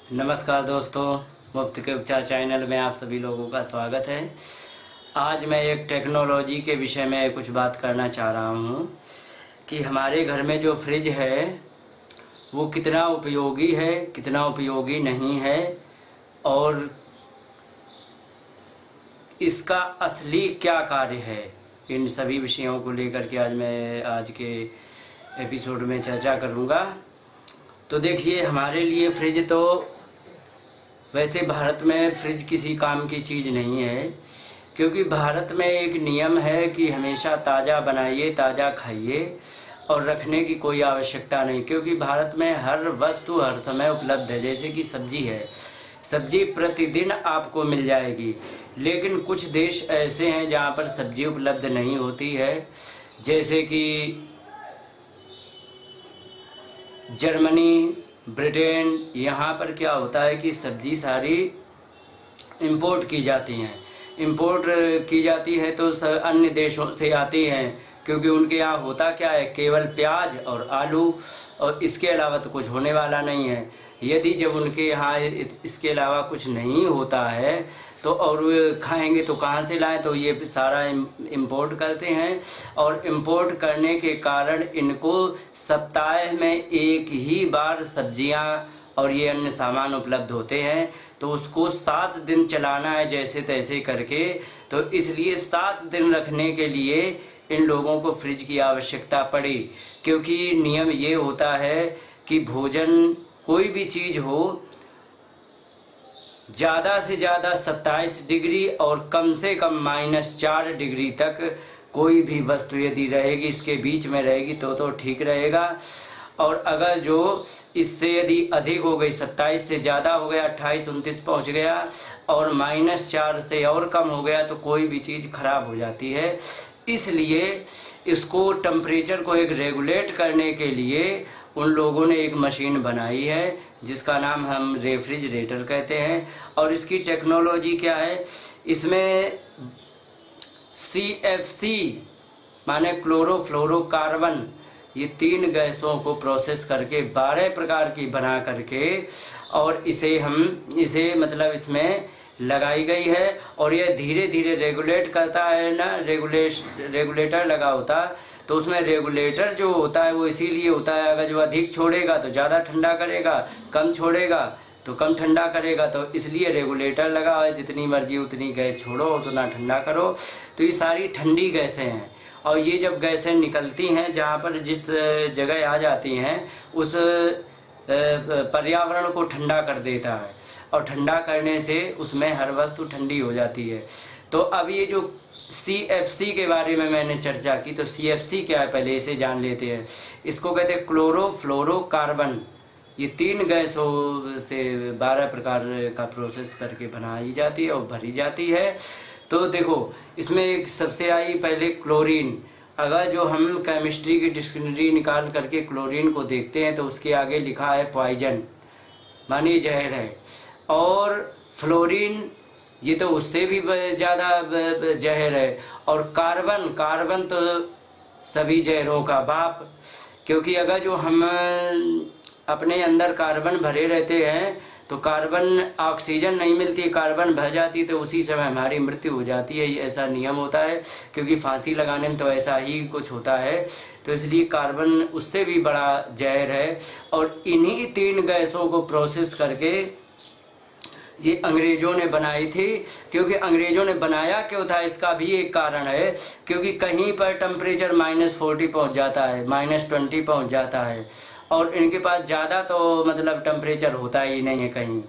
नमस्कार दोस्तों, मुफ्त के उपचार चैनल में आप सभी लोगों का स्वागत है। आज मैं एक टेक्नोलॉजी के विषय में कुछ बात करना चाह रहा हूँ कि हमारे घर में जो फ्रिज है वो कितना उपयोगी है, कितना उपयोगी नहीं है और इसका असली क्या कार्य है। इन सभी विषयों को लेकर के आज के एपिसोड में चर्चा करूँगा। तो देखिए, हमारे लिए फ्रिज तो वैसे भारत में फ्रिज किसी काम की चीज़ नहीं है, क्योंकि भारत में एक नियम है कि हमेशा ताज़ा बनाइए, ताज़ा खाइए और रखने की कोई आवश्यकता नहीं, क्योंकि भारत में हर वस्तु हर समय उपलब्ध है। जैसे कि सब्जी है, सब्जी प्रतिदिन आपको मिल जाएगी, लेकिन कुछ देश ऐसे हैं जहाँ पर सब्जी उपलब्ध नहीं होती है, जैसे कि जर्मनी, ब्रिटेन। यहाँ पर क्या होता है कि सब्जी सारी इंपोर्ट की जाती हैं। इंपोर्ट की जाती है तो अन्य देशों से आती हैं, क्योंकि उनके यहाँ होता क्या है, केवल प्याज और आलू, और इसके अलावा तो कुछ होने वाला नहीं है। यदि जब उनके यहाँ इसके अलावा कुछ नहीं होता है तो और खाएंगे तो कहाँ से लाएं, तो ये सारा इंपोर्ट करते हैं। और इंपोर्ट करने के कारण इनको सप्ताह में एक ही बार सब्जियां और ये अन्य सामान उपलब्ध होते हैं, तो उसको 7 दिन चलाना है जैसे तैसे करके। तो इसलिए 7 दिन रखने के लिए इन लोगों को फ्रिज की आवश्यकता पड़ी, क्योंकि नियम ये होता है कि भोजन कोई भी चीज़ हो, ज़्यादा से ज़्यादा 27 डिग्री और कम से कम -4 डिग्री तक कोई भी वस्तु यदि रहेगी, इसके बीच में रहेगी तो ठीक रहेगा। और अगर जो इससे यदि अधिक हो गई, 27 से ज़्यादा हो गया, 28 29 पहुँच गया और -4 से और कम हो गया, तो कोई भी चीज़ खराब हो जाती है। इसलिए इसको टेम्परेचर को एक रेगुलेट करने के लिए उन लोगों ने एक मशीन बनाई है जिसका नाम हम रेफ्रिजरेटर कहते हैं। और इसकी टेक्नोलॉजी क्या है, इसमें CFC माने क्लोरोफ्लोरोकार्बन, ये 3 गैसों को प्रोसेस करके 12 प्रकार की बना करके और इसे मतलब इसमें लगाई गई है। और यह धीरे धीरे रेगुलेट करता है ना, रेगुलेटर लगा होता, तो उसमें रेगुलेटर जो होता है वो इसीलिए होता है, अगर जो अधिक छोड़ेगा तो ज़्यादा ठंडा करेगा, कम छोड़ेगा तो कम ठंडा करेगा, तो इसलिए रेगुलेटर लगा है। जितनी मर्जी उतनी गैस छोड़ो, उतना ठंडा करो। तो ये सारी ठंडी गैसें हैं, और ये जब गैसें निकलती हैं जहाँ पर जिस जगह आ जाती हैं उस पर्यावरण को ठंडा कर देता है, और ठंडा करने से उसमें हर वस्तु ठंडी हो जाती है। तो अब ये जो CFC के बारे में मैंने चर्चा की, तो CFC क्या है पहले इसे जान लेते हैं। इसको कहते हैं क्लोरोफ्लोरोकार्बन। ये 3 गैसों से 12 प्रकार का प्रोसेस करके बनाई जाती है और भरी जाती है। तो देखो, इसमें एक सबसे आई पहले क्लोरीन। अगर जो हम केमिस्ट्री की डिक्शनरी निकाल करके क्लोरीन को देखते हैं तो उसके आगे लिखा है पॉइजन, माने जहर है। और फ्लोरीन, ये तो उससे भी ज़्यादा जहर है। और कार्बन तो सभी जहरों का बाप, क्योंकि अगर जो हम अपने अंदर कार्बन भरे रहते हैं तो कार्बन ऑक्सीजन नहीं मिलती, कार्बन भर जाती तो उसी समय हमारी मृत्यु हो जाती है। ऐसा नियम होता है, क्योंकि फांसी लगाने में तो ऐसा ही कुछ होता है। तो इसलिए कार्बन उससे भी बड़ा जहर है। और इन्हीं 3 गैसों को प्रोसेस करके ये अंग्रेजों ने बनाई थी। क्योंकि अंग्रेजों ने बनाया क्यों था, इसका भी एक कारण है, क्योंकि कहीं पर टेम्परेचर -40 पहुंच जाता है, -20 पहुंच जाता है, और इनके पास ज़्यादा तो मतलब टेम्परेचर होता ही नहीं है कहीं।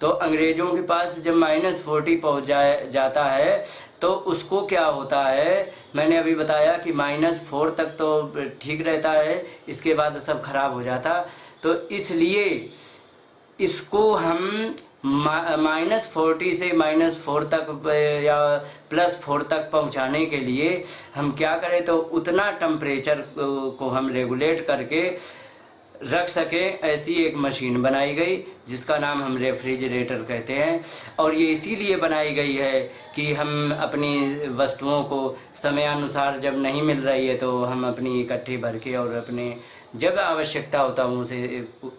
तो अंग्रेज़ों के पास जब -40 पहुंच जाता है तो उसको क्या होता है, मैंने अभी बताया कि -4 तक तो ठीक रहता है, इसके बाद सब खराब हो जाता। तो इसलिए इसको हम -40 से -4 तक या +4 तक पहुंचाने के लिए हम क्या करें, तो उतना टेम्परेचर को हम रेगुलेट करके रख सकें, ऐसी एक मशीन बनाई गई जिसका नाम हम रेफ्रिजरेटर कहते हैं। और ये इसीलिए बनाई गई है कि हम अपनी वस्तुओं को समयानुसार जब नहीं मिल रही है तो हम अपनी इकट्ठे भर के और अपने जब आवश्यकता होता है उसे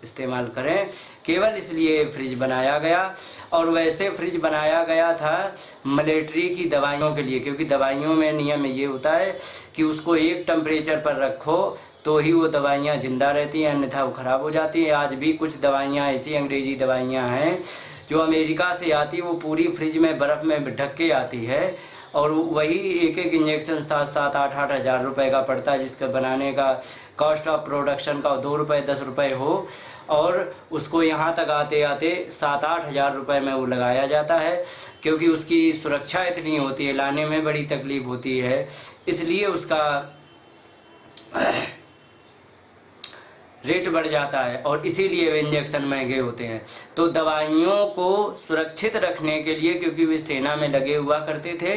इस्तेमाल करें। केवल इसलिए फ्रिज बनाया गया, और वैसे फ्रिज बनाया गया था मिलिट्री की दवाइयों के लिए, क्योंकि दवाइयों में नियम ये होता है कि उसको एक टेम्परेचर पर रखो तो ही वो दवाइयाँ जिंदा रहती हैं, अन्यथा वो ख़राब हो जाती हैं। आज भी कुछ दवाइयाँ ऐसी अंग्रेजी दवाइयाँ हैं जो अमेरिका से आती है, वो पूरी फ्रिज में बर्फ़ में ढक के आती है, और वही एक एक इंजेक्शन 7-8 हज़ार रुपये का पड़ता है, जिसका बनाने का कॉस्ट ऑफ प्रोडक्शन का 2 रुपये 10 रुपये हो, और उसको यहाँ तक आते आते 7-8 हज़ार रुपये में वो लगाया जाता है, क्योंकि उसकी सुरक्षा इतनी होती है, लाने में बड़ी तकलीफ़ होती है, इसलिए उसका रेट बढ़ जाता है, और इसीलिए वे इंजेक्शन महंगे होते हैं। तो दवाइयों को सुरक्षित रखने के लिए, क्योंकि वे सेना में लगे हुआ करते थे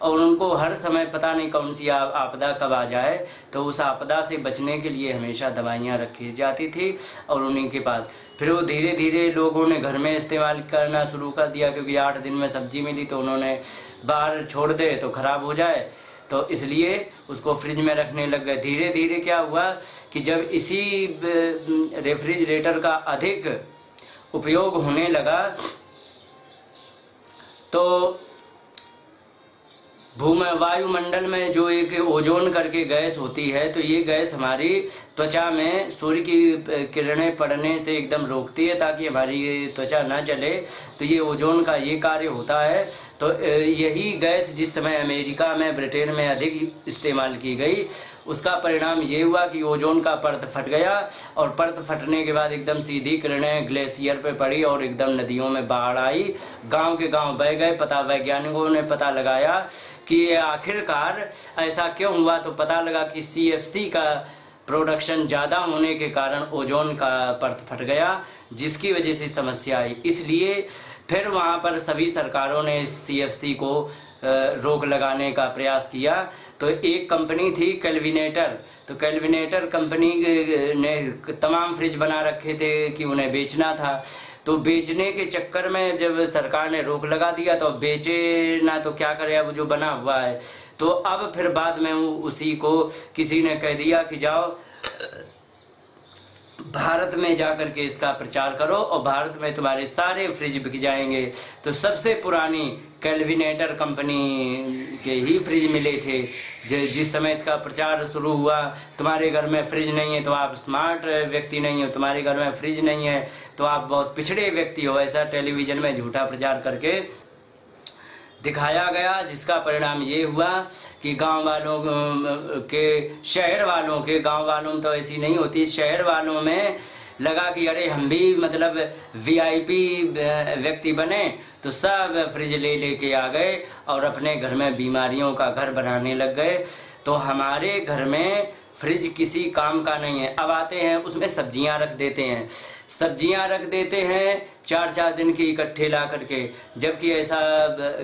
और उनको हर समय पता नहीं कौन सी आपदा कब आ जाए, तो उस आपदा से बचने के लिए हमेशा दवाइयाँ रखी जाती थी और उन्हीं के पास। फिर वो धीरे धीरे लोगों ने घर में इस्तेमाल करना शुरू कर दिया, क्योंकि 8 दिन में सब्जी मिली तो उन्होंने बाहर छोड़ दे तो ख़राब हो जाए, तो इसलिए उसको फ्रिज में रखने लग गए। धीरे धीरे क्या हुआ कि जब इसी रेफ्रिजरेटर का अधिक उपयोग होने लगा तो वायुमंडल में जो एक ओजोन करके गैस होती है, तो ये गैस हमारी त्वचा में सूर्य की किरणें पड़ने से एकदम रोकती है ताकि हमारी त्वचा ना जले, तो ये ओजोन का ये कार्य होता है। तो यही गैस जिस समय अमेरिका में, ब्रिटेन में अधिक इस्तेमाल की गई, उसका परिणाम ये हुआ कि ओजोन का परत फट गया, और परत फटने के बाद एकदम सीधी किरणें ग्लेशियर पे पड़ी और एकदम नदियों में बाढ़ आई, गांव के गांव बह गए। वैज्ञानिकों ने पता लगाया कि आखिरकार ऐसा क्यों हुआ, तो पता लगा कि CFC का प्रोडक्शन ज़्यादा होने के कारण ओजोन का परत फट गया, जिसकी वजह से समस्या आई। इसलिए फिर वहाँ पर सभी सरकारों ने CFC को रोक लगाने का प्रयास किया। तो एक कंपनी थी केल्विनेटर, तो केल्विनेटर कंपनी ने तमाम फ्रिज बना रखे थे कि उन्हें बेचना था, तो बेचने के चक्कर में जब सरकार ने रोक लगा दिया तो बेचे ना तो क्या करे, अब जो बना हुआ है। तो अब फिर बाद में उसी को किसी ने कह दिया कि जाओ भारत में जाकर के इसका प्रचार करो और भारत में तुम्हारे सारे फ्रिज बिक जाएंगे। तो सबसे पुरानी केल्विनेटर कंपनी के ही फ्रिज मिले थे। जिस समय इसका प्रचार शुरू हुआ, तुम्हारे घर में फ्रिज नहीं है तो आप स्मार्ट व्यक्ति नहीं हो, तुम्हारे घर में फ्रिज नहीं है तो आप बहुत पिछड़े व्यक्ति हो, ऐसा टेलीविजन में झूठा प्रचार करके दिखाया गया, जिसका परिणाम ये हुआ कि गांव वालों के, शहर वालों के, गांव वालों में तो ऐसी नहीं होती, शहर वालों में लगा कि अरे हम भी मतलब VIP व्यक्ति बने, तो सब फ्रिज लेके आ गए और अपने घर में बीमारियों का घर बनाने लग गए। तो हमारे घर में फ्रिज किसी काम का नहीं है। अब आते हैं उसमें सब्जियां रख देते हैं, 4-4 दिन की इकट्ठे ला करके, जबकि ऐसा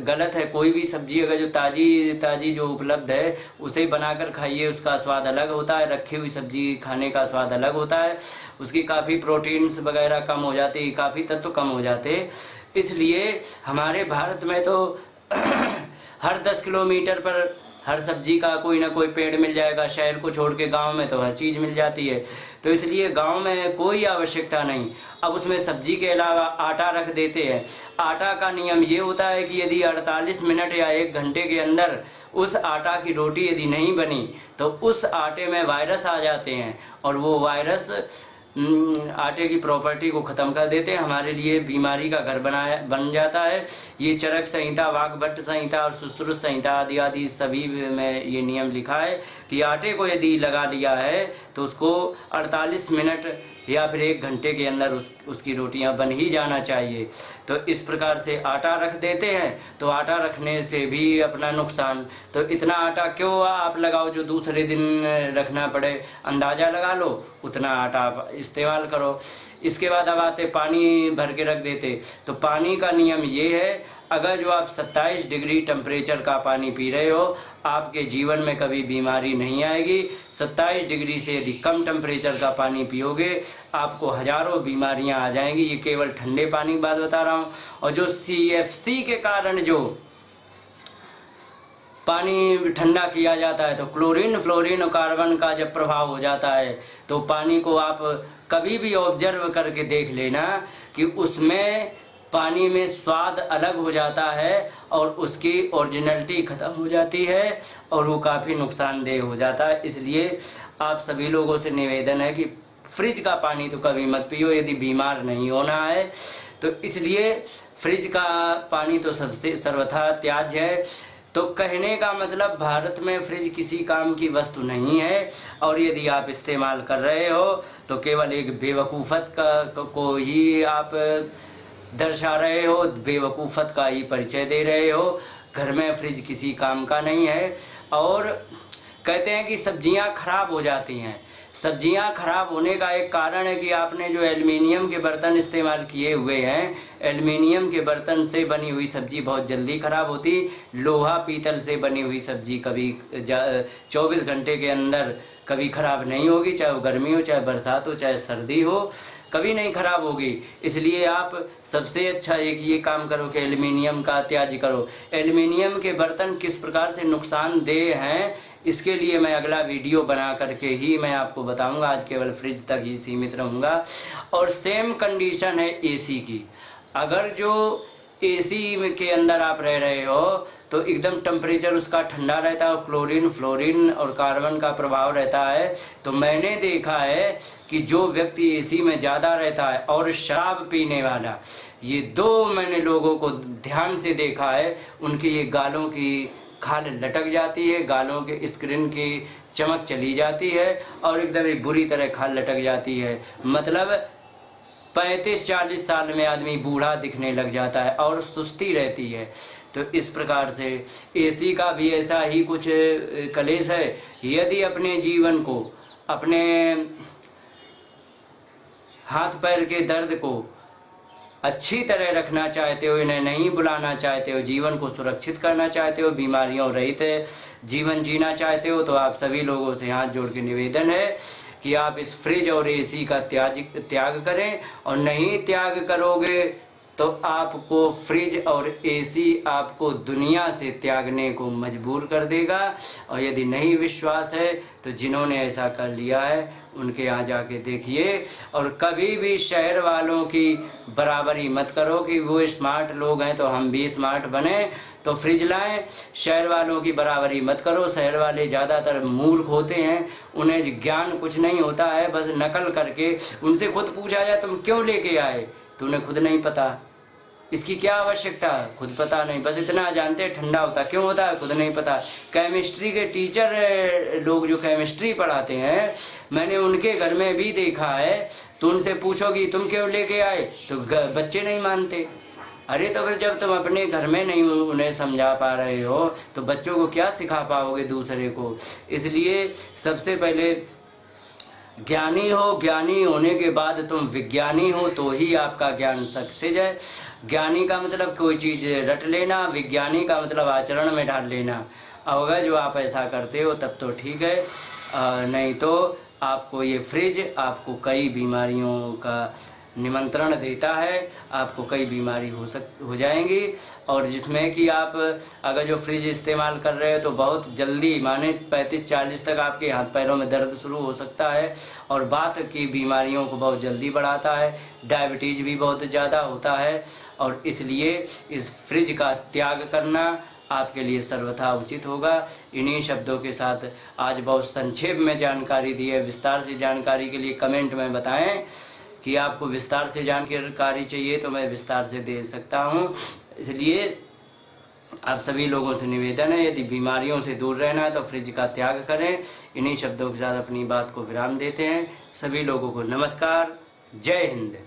गलत है। कोई भी सब्जी अगर जो ताजी जो उपलब्ध है उसे बनाकर खाइए, उसका स्वाद अलग होता है, रखी हुई सब्जी खाने का स्वाद अलग होता है, उसकी काफ़ी प्रोटीन्स वगैरह कम हो जाते, काफ़ी तत्व कम हो जाते। इसलिए हमारे भारत में तो हर 10 किलोमीटर पर हर सब्जी का कोई ना कोई पेड़ मिल जाएगा, शहर को छोड़ के गांव में तो हर चीज़ मिल जाती है। तो इसलिए गांव में कोई आवश्यकता नहीं। अब उसमें सब्जी के अलावा आटा रख देते हैं। आटा का नियम ये होता है कि यदि 48 मिनट या 1 घंटे के अंदर उस आटा की रोटी यदि नहीं बनी तो उस आटे में वायरस आ जाते हैं, और वो वायरस आटे की प्रॉपर्टी को ख़त्म कर देते हैं, हमारे लिए बीमारी का घर बन जाता है। ये चरक संहिता, वाग्भट संहिता और सुश्रुत संहिता आदि सभी में ये नियम लिखा है कि आटे को यदि लगा लिया है तो उसको 48 मिनट या फिर 1 घंटे के अंदर उसकी रोटियां बन ही जाना चाहिए। तो इस प्रकार से आटा रख देते हैं। तो आटा रखने से भी अपना नुकसान, तो इतना आटा क्यों आप लगाओ जो दूसरे दिन रखना पड़े, अंदाज़ा लगा लो, उतना आटा आप इस्तेमाल करो। इसके बाद अब आते पानी भर के रख देते। तो पानी का नियम ये है, अगर जो आप 27 डिग्री टेम्परेचर का पानी पी रहे हो, आपके जीवन में कभी बीमारी नहीं आएगी। 27 डिग्री से यदि कम टेम्परेचर का पानी पियोगे आपको हजारों बीमारियां आ जाएंगी। ये केवल ठंडे पानी की बात बता रहा हूँ। और जो CFC के कारण जो पानी ठंडा किया जाता है तो क्लोरीन फ्लोरीन और कार्बन का जब प्रभाव हो जाता है तो पानी को आप कभी भी ऑब्जर्व करके देख लेना कि उसमें पानी में स्वाद अलग हो जाता है और उसकी ओरिजिनलिटी ख़त्म हो जाती है और वो काफ़ी नुकसानदेह हो जाता है। इसलिए आप सभी लोगों से निवेदन है कि फ्रिज का पानी तो कभी मत पियो यदि बीमार नहीं होना है। तो इसलिए फ्रिज का पानी तो सबसे सर्वथा त्याज्य है। तो कहने का मतलब भारत में फ्रिज किसी काम की वस्तु नहीं है और यदि आप इस्तेमाल कर रहे हो तो केवल एक बेवकूफ़त को ही आप दर्शा रहे हो, बेवकूफ़त का ही परिचय दे रहे हो। घर में फ्रिज किसी काम का नहीं है। और कहते हैं कि सब्जियां खराब हो जाती हैं। सब्जियां खराब होने का एक कारण है कि आपने जो एल्युमिनियम के बर्तन इस्तेमाल किए हुए हैं, एल्युमिनियम के बर्तन से बनी हुई सब्जी बहुत जल्दी खराब होती। लोहा पीतल से बनी हुई सब्जी कभी 24 घंटे के अंदर कभी खराब नहीं होगी, चाहे वो गर्मी हो, चाहे बरसात हो, चाहे सर्दी हो, कभी नहीं खराब होगी। इसलिए आप सबसे अच्छा एक ये काम करो कि एल्युमिनियम का त्याज्य करो। एल्युमिनियम के बर्तन किस प्रकार से नुकसानदेह हैं इसके लिए मैं अगला वीडियो बना करके ही मैं आपको बताऊंगा। आज केवल फ्रिज तक ही सीमित रहूँगा। और सेम कंडीशन है एसी की। अगर जो एसी के अंदर आप रह रहे हो तो एकदम टेम्परेचर उसका ठंडा रहता है और क्लोरीन फ्लोरीन और कार्बन का प्रभाव रहता है। तो मैंने देखा है कि जो व्यक्ति एसी में ज़्यादा रहता है और शराब पीने वाला, ये दो मैंने लोगों को ध्यान से देखा है, उनकी ये गालों की खाल लटक जाती है, गालों के स्क्रीन की चमक चली जाती है और एकदम ही बुरी तरह खाल लटक जाती है। मतलब 35-40 साल में आदमी बूढ़ा दिखने लग जाता है और सुस्ती रहती है। तो इस प्रकार से एसी का भी ऐसा ही कुछ कलेश है। यदि अपने जीवन को, अपने हाथ पैर के दर्द को अच्छी तरह रखना चाहते हो, इन्हें नहीं बुलाना चाहते हो, जीवन को सुरक्षित करना चाहते हो, बीमारियों रहित जीवन जीना चाहते हो, तो आप सभी लोगों से हाथ जोड़ के निवेदन है कि आप इस फ्रिज और एसी का त्याग करें। और नहीं त्याग करोगे तो आपको फ्रिज और एसी आपको दुनिया से त्यागने को मजबूर कर देगा। और यदि नहीं विश्वास है तो जिन्होंने ऐसा कर लिया है उनके यहाँ जाके देखिए। और कभी भी शहर वालों की बराबरी मत करो कि वो स्मार्ट लोग हैं तो हम भी स्मार्ट बने तो फ्रिज लाएं। शहर वालों की बराबरी मत करो। शहर वाले ज़्यादातर मूर्ख होते हैं, उन्हें ज्ञान कुछ नहीं होता है, बस नकल करके। उनसे खुद पूछा जाए तुम क्यों लेके आए तो उन्हें खुद नहीं पता, इसकी क्या आवश्यकता, खुद पता नहीं, बस इतना जानते ठंडा होता क्यों होता है खुद नहीं पता। केमिस्ट्री के टीचर लोग जो केमिस्ट्री पढ़ाते हैं, मैंने उनके घर में भी देखा है, तो उनसे पूछोगी तुम क्यों लेके आए तो बच्चे नहीं मानते। अरे तो फिर जब तुम अपने घर में नहीं उन्हें समझा पा रहे हो तो बच्चों को क्या सिखा पाओगे दूसरे को। इसलिए सबसे पहले ज्ञानी हो, ज्ञानी होने के बाद तुम विज्ञानी हो तो ही आपका ज्ञान सक्सेस है। ज्ञानी का मतलब कोई चीज़ रट लेना, विज्ञानी का मतलब आचरण में डाल लेना। अगर जो आप ऐसा करते हो तब तो ठीक है, नहीं तो आपको ये फ्रिज आपको कई बीमारियों का निमंत्रण देता है, आपको कई बीमारी हो जाएंगी। और जिसमें कि आप अगर जो फ्रिज इस्तेमाल कर रहे हो तो बहुत जल्दी माने 35-40 तक आपके हाथ पैरों में दर्द शुरू हो सकता है और बात की बीमारियों को बहुत जल्दी बढ़ाता है, डायबिटीज़ भी बहुत ज़्यादा होता है। और इसलिए इस फ्रिज का त्याग करना आपके लिए सर्वथा उचित होगा। इन्हीं शब्दों के साथ आज बहुत संक्षेप में जानकारी दी है। विस्तार से जानकारी के लिए कमेंट में बताएं कि आपको विस्तार से जानकारी चाहिए तो मैं विस्तार से दे सकता हूं। इसलिए आप सभी लोगों से निवेदन है, यदि बीमारियों से दूर रहना है तो फ्रिज का त्याग करें। इन्हीं शब्दों के साथ अपनी बात को विराम देते हैं। सभी लोगों को नमस्कार, जय हिंद।